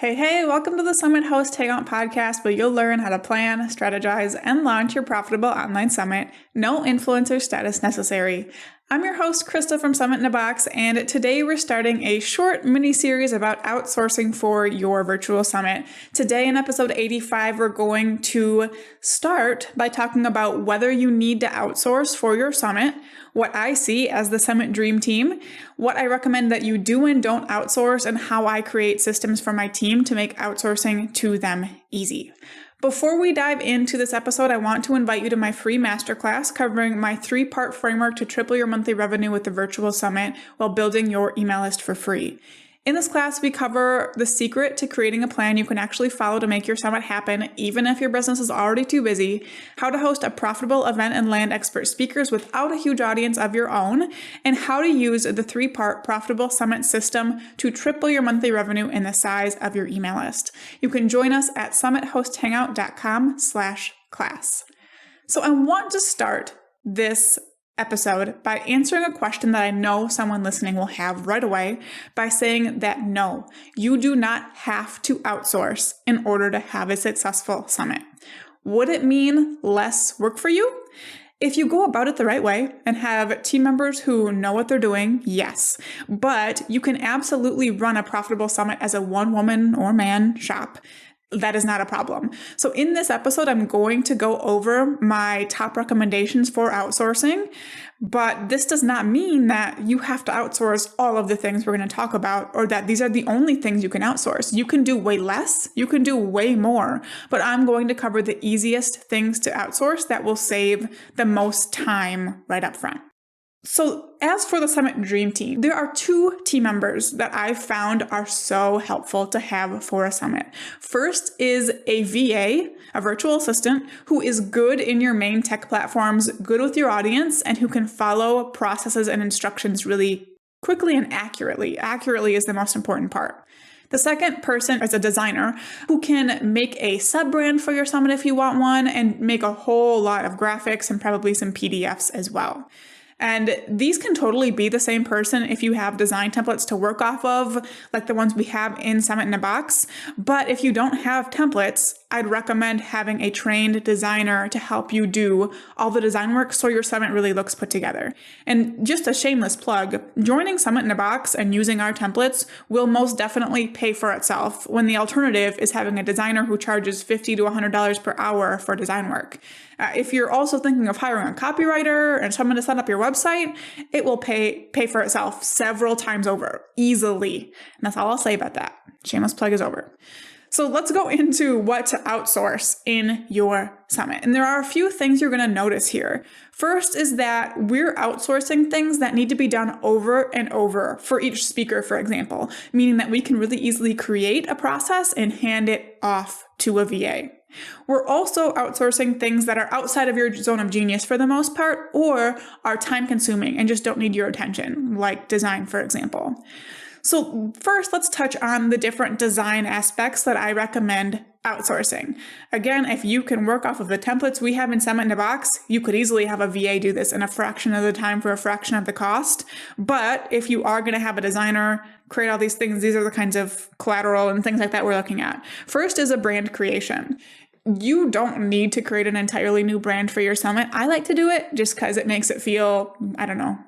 Hey, welcome to the Summit Host Hangout podcast, where you'll learn how to plan, strategize, and launch your profitable online summit. No influencer status necessary. I'm your host, Krista from Summit in a Box, and today we're starting a short mini-series about outsourcing for your virtual summit. Today in episode 85, we're going to start by talking about whether you need to outsource for your summit, what I see as the Summit Dream Team, what I recommend that you do and don't outsource, and how I create systems for my team to make outsourcing to them easy. Before we dive into this episode, I want to invite you to my free masterclass covering my 3-part framework to triple your monthly revenue with the virtual summit while building your email list for free. In this class, we cover the secret to creating a plan you can actually follow to make your summit happen, even if your business is already too busy, how to host a profitable event and land expert speakers without a huge audience of your own, and how to use the 3-part profitable summit system to triple your monthly revenue in the size of your email list. You can join us at summithosthangout.com/class. So I want to start this episode by answering a question that I know someone listening will have right away by saying that no, you do not have to outsource in order to have a successful summit. Would it mean less work for you? If you go about it the right way and have team members who know what they're doing, yes, but you can absolutely run a profitable summit as a one-woman or man shop. That is not a problem. So in this episode, I'm going to go over my top recommendations for outsourcing, but this does not mean that you have to outsource all of the things we're going to talk about, or that these are the only things you can outsource. You can do way less, you can do way more, but I'm going to cover the easiest things to outsource that will save the most time right up front. So as for the Summit Dream Team, there are 2 team members that I've found are so helpful to have for a summit. First is a VA, a virtual assistant, who is good in your main tech platforms, good with your audience, and who can follow processes and instructions really quickly and accurately. Accurately is the most important part. The second person is a designer who can make a sub-brand for your summit if you want one, and make a whole lot of graphics and probably some PDFs as well. And these can totally be the same person if you have design templates to work off of, like the ones we have in Summit in a Box. But if you don't have templates, I'd recommend having a trained designer to help you do all the design work so your summit really looks put together. And just a shameless plug, joining Summit in a Box and using our templates will most definitely pay for itself, when the alternative is having a designer who charges $50 to $100 per hour for design work. If you're also thinking of hiring a copywriter and someone to set up your website, it will pay for itself several times over, easily. And that's all I'll say about that. Shameless plug is over. So let's go into what to outsource in your summit. And there are a few things you're going to notice here. First is that we're outsourcing things that need to be done over and over for each speaker, for example, meaning that we can really easily create a process and hand it off to a VA. We're also outsourcing things that are outside of your zone of genius for the most part, or are time consuming and just don't need your attention, like design, for example. So first, let's touch on the different design aspects that I recommend outsourcing. Again, if you can work off of the templates we have in Summit in a Box, you could easily have a VA do this in a fraction of the time for a fraction of the cost. But if you are going to have a designer create all these things, these are the kinds of collateral and things like that we're looking at. First is a brand creation. You don't need to create an entirely new brand for your summit. I like to do it just because it makes it feel,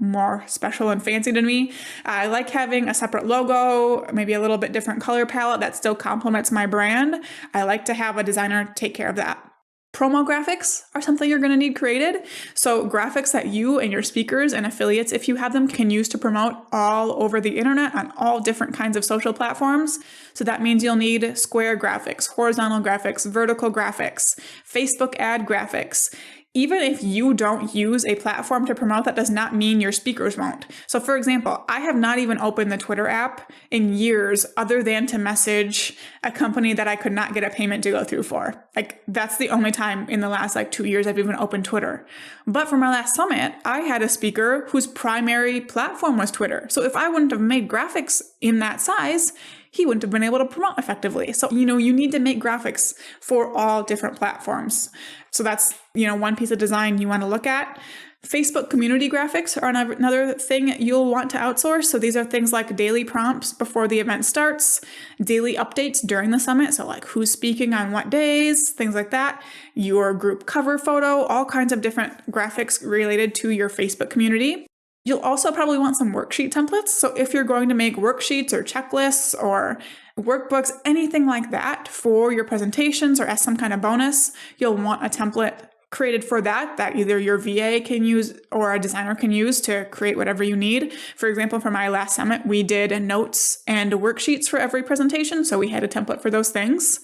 more special and fancy to me. I like having a separate logo, maybe a little bit different color palette that still complements my brand. I like to have a designer take care of that. Promo graphics are something you're going to need created. So graphics that you and your speakers and affiliates, if you have them, can use to promote all over the internet on all different kinds of social platforms. So that means you'll need square graphics, horizontal graphics, vertical graphics, Facebook ad graphics. Even if you don't use a platform to promote, that does not mean your speakers won't. So for example, I have not even opened the Twitter app in years other than to message a company that I could not get a payment to go through for. That's the only time in the last 2 years I've even opened Twitter. But for my last summit, I had a speaker whose primary platform was Twitter. So if I wouldn't have made graphics in that size, he wouldn't have been able to promote effectively. So, you need to make graphics for all different platforms. So that's, one piece of design you want to look at. Facebook community graphics are another thing you'll want to outsource. So these are things like daily prompts before the event starts, daily updates during the summit. So like who's speaking on what days, things like that, your group cover photo, all kinds of different graphics related to your Facebook community. You'll also probably want some worksheet templates. So if you're going to make worksheets or checklists or workbooks, anything like that for your presentations or as some kind of bonus, you'll want a template created for that either your VA can use or a designer can use to create whatever you need. For example, for my last summit, we did notes and worksheets for every presentation, so we had a template for those things.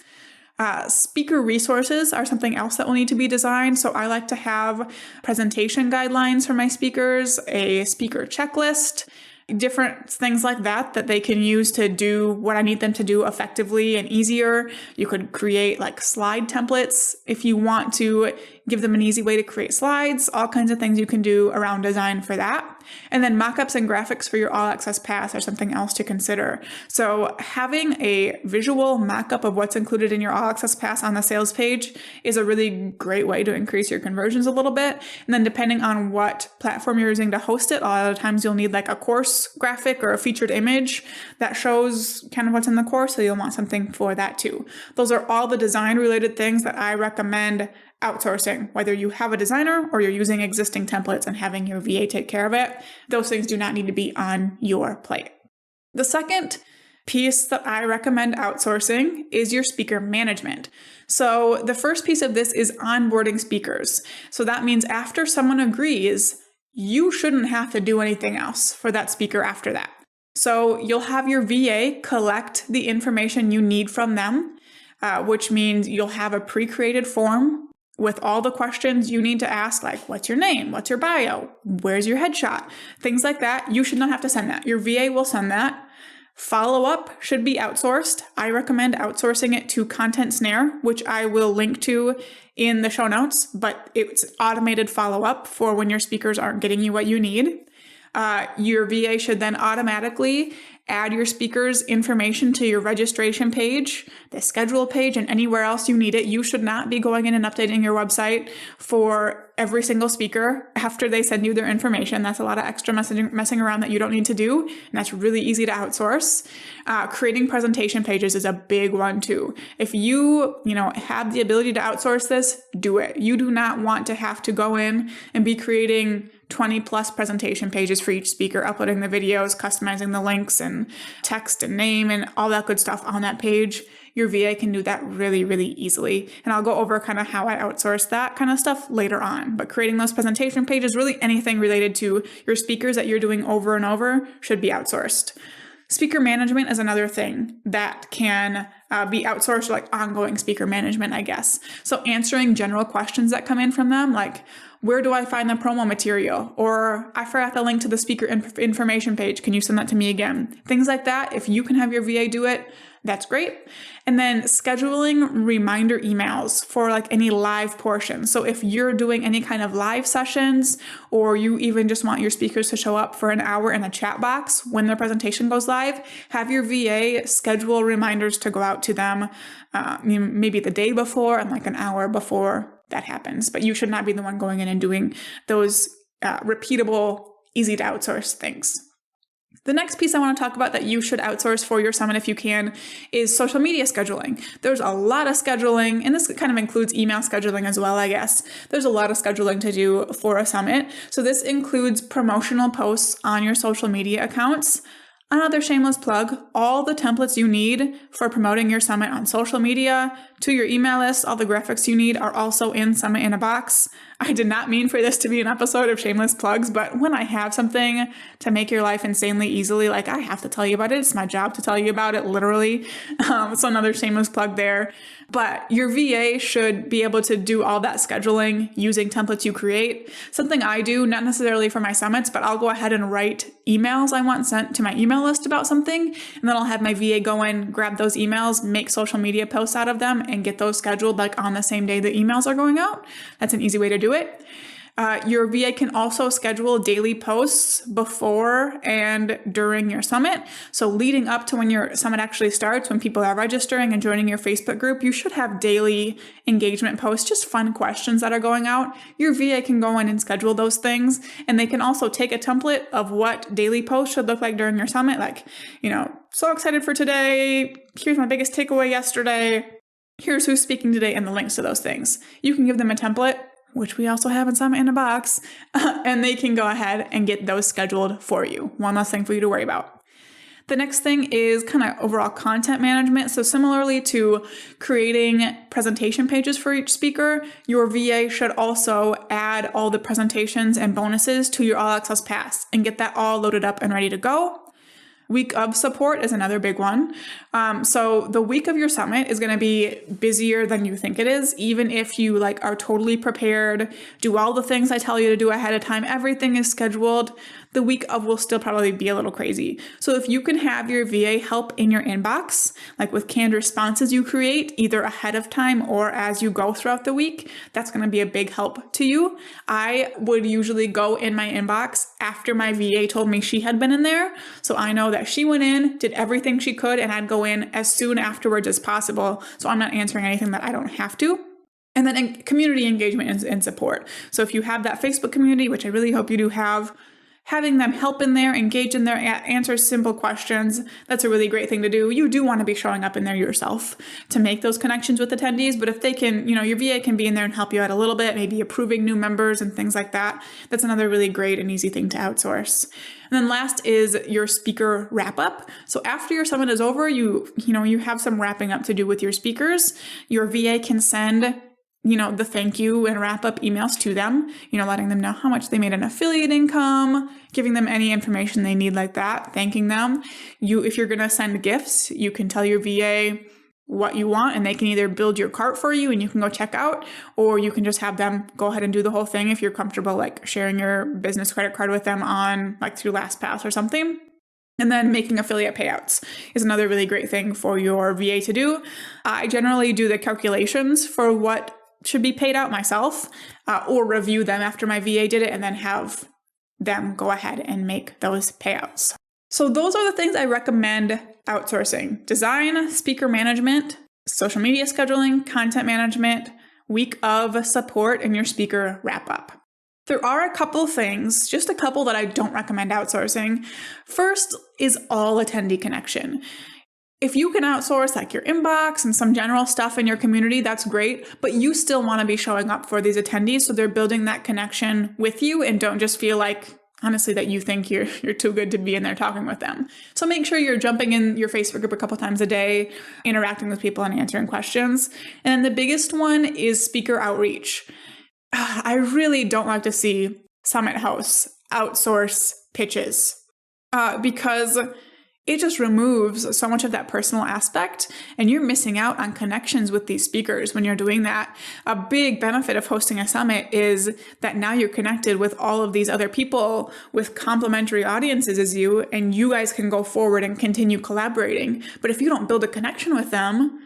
Speaker resources are something else that will need to be designed. So I like to have presentation guidelines for my speakers, a speaker checklist, different things like that they can use to do what I need them to do effectively and easier. You could create like slide templates if you want to give them an easy way to create slides, all kinds of things you can do around design for that. And then mockups and graphics for your all access pass are something else to consider. So having a visual mockup of what's included in your all access pass on the sales page is a really great way to increase your conversions a little bit. And then depending on what platform you're using to host it, a lot of times you'll need like a course graphic or a featured image that shows kind of what's in the course. So you'll want something for that too. Those are all the design related things that I recommend outsourcing, whether you have a designer or you're using existing templates and having your VA take care of it. Those things do not need to be on your plate. The second piece that I recommend outsourcing is your speaker management. So the first piece of this is onboarding speakers. So that means after someone agrees, you shouldn't have to do anything else for that speaker after that. So you'll have your VA collect the information you need from them, which means you'll have a pre-created form with all the questions you need to ask, like what's your name, what's your bio, where's your headshot, things like that. You should not have to send that. Your VA will send that. Follow-up should be outsourced. I recommend outsourcing it to Content Snare, which I will link to in the show notes, but it's automated follow-up for when your speakers aren't getting you what you need. Your VA should then automatically add your speaker's information to your registration page, the schedule page, and anywhere else you need it. You should not be going in and updating your website for every single speaker after they send you their information. That's a lot of extra messing around that you don't need to do, and that's really easy to outsource. Creating presentation pages is a big one too. If you have the ability to outsource this, do it. You do not want to have to go in and be creating 20 plus presentation pages for each speaker, uploading the videos, customizing the links and text and name and all that good stuff on that page. Your VA can do that really, really easily. And I'll go over kind of how I outsource that kind of stuff later on. But creating those presentation pages, really anything related to your speakers that you're doing over and over should be outsourced. Speaker management is another thing that can be outsourced, like ongoing speaker management, I guess. So answering general questions that come in from them, like, where do I find the promo material? Or I forgot the link to the speaker information page. Can you send that to me again? Things like that. If you can have your VA do it, that's great. And then scheduling reminder emails for like any live portion. So if you're doing any kind of live sessions, or you even just want your speakers to show up for an hour in a chat box when their presentation goes live, have your VA schedule reminders to go out to them maybe the day before and like an hour before that happens. But you should not be the one going in and doing those repeatable, easy to outsource things. The next piece I want to talk about that you should outsource for your summit if you can is social media scheduling. There's a lot of scheduling, and this kind of includes email scheduling as well, I guess. There's a lot of scheduling to do for a summit. So this includes promotional posts on your social media accounts. Another shameless plug, all the templates you need for promoting your summit on social media to your email list, all the graphics you need are also in Summit in a Box. I did not mean for this to be an episode of shameless plugs, but when I have something to make your life insanely easily, like I have to tell you about it. It's my job to tell you about it, literally. So another shameless plug there. But your VA should be able to do all that scheduling using templates you create. Something I do, not necessarily for my summits, but I'll go ahead and write emails I want sent to my email list about something, and then I'll have my VA go in, grab those emails, make social media posts out of them, and get those scheduled like on the same day the emails are going out. That's an easy way to do it. Your VA can also schedule daily posts before and during your summit. So leading up to when your summit actually starts, when people are registering and joining your Facebook group, you should have daily engagement posts, just fun questions that are going out. Your VA can go in and schedule those things. And they can also take a template of what daily posts should look like during your summit. Like, so excited for today. Here's my biggest takeaway yesterday. Here's who's speaking today and the links to those things. You can give them a template, which we also have in Summit in a Box, and they can go ahead and get those scheduled for you. One less thing for you to worry about. The next thing is kind of overall content management. So similarly to creating presentation pages for each speaker, your VA should also add all the presentations and bonuses to your All Access Pass and get that all loaded up and ready to go. Week of support is another big one. So the week of your summit is going to be busier than you think it is, even if you are totally prepared, do all the things I tell you to do ahead of time, everything is scheduled. The week of will still probably be a little crazy. So if you can have your VA help in your inbox, like with canned responses you create either ahead of time or as you go throughout the week, that's going to be a big help to you. I would usually go in my inbox after my VA told me she had been in there. So I know that she went in, did everything she could, and I'd go in as soon afterwards as possible. So I'm not answering anything that I don't have to. And then community engagement and support. So if you have that Facebook community, which I really hope you do have, having them help in there, engage in there, answer simple questions, that's a really great thing to do. You do want to be showing up in there yourself to make those connections with attendees, but if they can, your VA can be in there and help you out a little bit, maybe approving new members and things like that. That's another really great and easy thing to outsource. And then last is your speaker wrap up. So after your summit is over, you have some wrapping up to do with your speakers. Your VA can send the thank you and wrap up emails to them, letting them know how much they made in affiliate income, giving them any information they need like that, thanking them. If you're going to send gifts, you can tell your VA what you want and they can either build your cart for you and you can go check out, or you can just have them go ahead and do the whole thing if you're comfortable sharing your business credit card with them on through LastPass or something. And then making affiliate payouts is another really great thing for your VA to do. I generally do the calculations for what should be paid out myself, or review them after my VA did it and then have them go ahead and make those payouts. So those are the things I recommend outsourcing: design, speaker management, social media scheduling, content management, week of support, and your speaker wrap up. There are a couple things, just a couple that I don't recommend outsourcing. First is all attendee connection. If you can outsource your inbox and some general stuff in your community, that's great, but you still want to be showing up for these attendees so they're building that connection with you and don't just feel honestly, that you think you're too good to be in there talking with them. So make sure you're jumping in your Facebook group a couple times a day, interacting with people and answering questions. And then the biggest one is speaker outreach. I really don't like to see summit hosts outsource pitches because it just removes so much of that personal aspect and you're missing out on connections with these speakers when you're doing that. A big benefit of hosting a summit is that now you're connected with all of these other people with complementary audiences as you, and you guys can go forward and continue collaborating. But if you don't build a connection with them,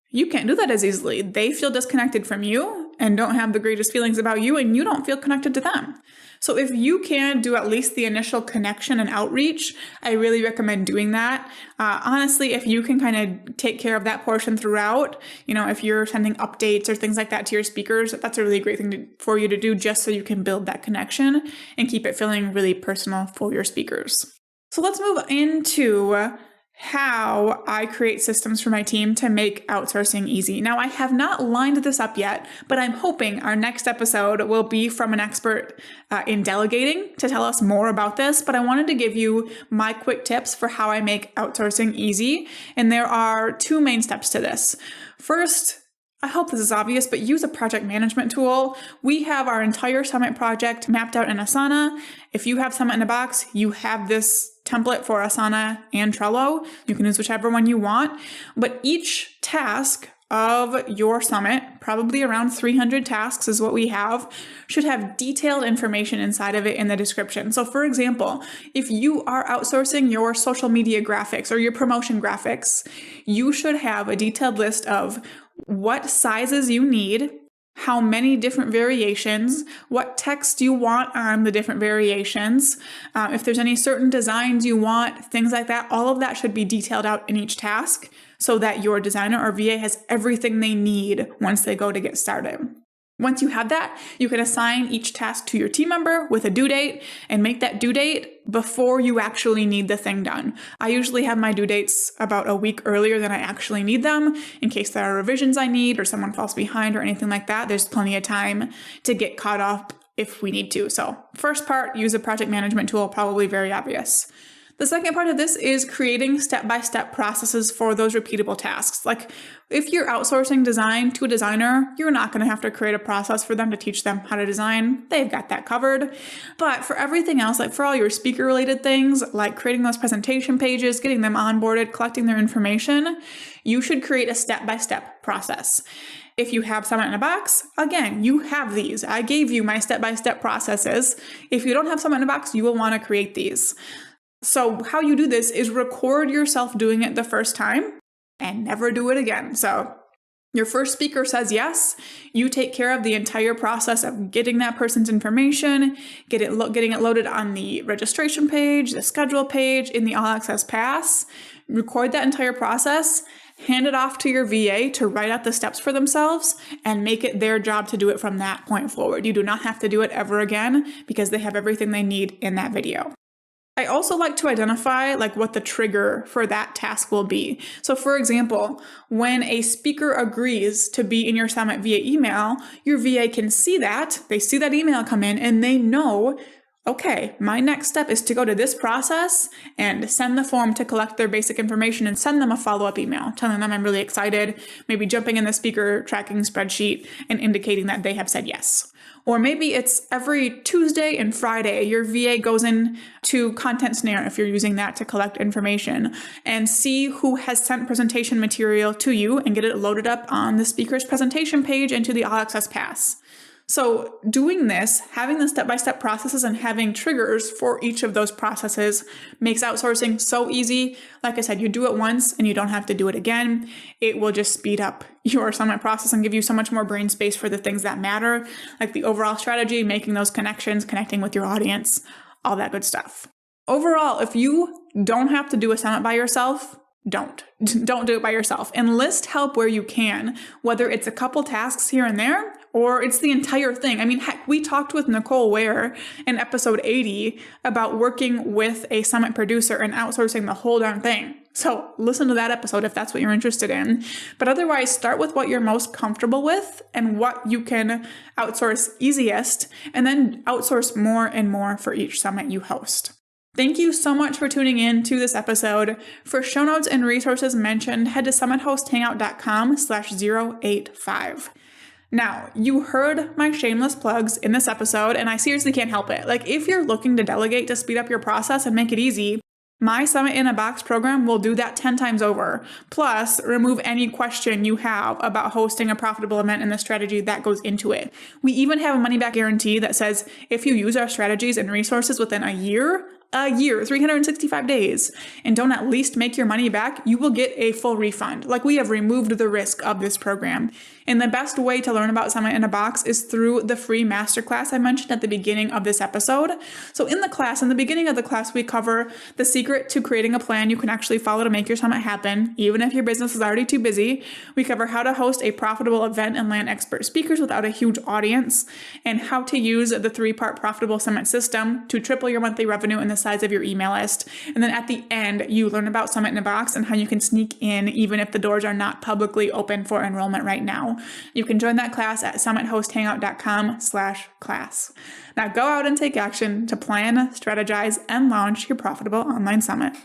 you can't do that as easily. They feel disconnected from you and don't have the greatest feelings about you, and you don't feel connected to them. So if you can do at least the initial connection and outreach, I really recommend doing that. Honestly, if you can kind of take care of that portion throughout, if you're sending updates or things like that to your speakers, that's a really great thing for you to do just so you can build that connection and keep it feeling really personal for your speakers. So let's move into how I create systems for my team to make outsourcing easy. Now, I have not lined this up yet, but I'm hoping our next episode will be from an expert in delegating to tell us more about this. But I wanted to give you my quick tips for how I make outsourcing easy. And there are two main steps to this. First, I hope this is obvious, but use a project management tool. We have our entire summit project mapped out in Asana. If you have Summit in a Box, you have this template for Asana and Trello. You can use whichever one you want, but each task of your summit, probably around 300 tasks is what we have, should have detailed information inside of it in the description. So for example, if you are outsourcing your social media graphics or your promotion graphics, you should have a detailed list of what sizes you need, how many different variations, what text you want on the different variations, if there's any certain designs you want, things like that. All of that should be detailed out in each task so that your designer or VA has everything they need once they go to get started. Once you have that, you can assign each task to your team member with a due date and make that due date before you actually need the thing done. I usually have my due dates about a week earlier than I actually need them in case there are revisions I need or someone falls behind or anything like that. There's plenty of time to get caught up if we need to. So first part, use a project management tool, probably very obvious. The second part of this is creating step-by-step processes for those repeatable tasks. Like if you're outsourcing design to a designer, you're not going to have to create a process for them to teach them how to design. They've got that covered. But for everything else, like for all your speaker-related things, like creating those presentation pages, getting them onboarded, collecting their information, you should create a step-by-step process. If you have Summit in a Box, again, you have these. I gave you my step-by-step processes. If you don't have Summit in a Box, you will want to create these. So how you do this is record yourself doing it the first time and never do it again. So your first speaker says yes, you take care of the entire process of getting that person's information, getting it loaded on the registration page, the schedule page, in the All Access Pass, record that entire process, hand it off to your VA to write out the steps for themselves and make it their job to do it from that point forward. You do not have to do it ever again because they have everything they need in that video. I also like to identify what the trigger for that task will be. So for example, when a speaker agrees to be in your summit via email, your VA can see that, they see that email come in and they know, okay, my next step is to go to this process and send the form to collect their basic information and send them a follow-up email, telling them I'm really excited, maybe jumping in the speaker tracking spreadsheet and indicating that they have said yes. Or maybe it's every Tuesday and Friday, your VA goes in to Content Snare, if you're using that to collect information, and see who has sent presentation material to you and get it loaded up on the speaker's presentation page into the All Access Pass. So doing this, having the step-by-step processes and having triggers for each of those processes makes outsourcing so easy. Like I said, you do it once and you don't have to do it again. It will just speed up your summit process and give you so much more brain space for the things that matter, like the overall strategy, making those connections, connecting with your audience, all that good stuff. Overall, if you don't have to do a summit by yourself, don't do it by yourself. Enlist help where you can, whether it's a couple tasks here and there, or it's the entire thing. I mean, heck, we talked with Nicole Ware in episode 80 about working with a summit producer and outsourcing the whole darn thing. So listen to that episode if that's what you're interested in. But otherwise, start with what you're most comfortable with and what you can outsource easiest, and then outsource more and more for each summit you host. Thank you so much for tuning in to this episode. For show notes and resources mentioned, head to summithosthangout.com/085. Now, you heard my shameless plugs in this episode, and I seriously can't help it. If you're looking to delegate to speed up your process and make it easy, my Summit in a Box program will do that 10 times over. Plus, remove any question you have about hosting a profitable event and the strategy that goes into it. We even have a money-back guarantee that says if you use our strategies and resources within a year, 365 days, and don't at least make your money back, you will get a full refund. We have removed the risk of this program. And the best way to learn about Summit in a Box is through the free masterclass I mentioned at the beginning of this episode. So in the beginning of the class, we cover the secret to creating a plan you can actually follow to make your summit happen, even if your business is already too busy. We cover how to host a profitable event and land expert speakers without a huge audience, and how to use the 3-part profitable summit system to triple your monthly revenue in the size of your email list. And then at the end, you learn about Summit in a Box and how you can sneak in even if the doors are not publicly open for enrollment right now. You can join that class at summithosthangout.com/class. Now go out and take action to plan, strategize, and launch your profitable online summit.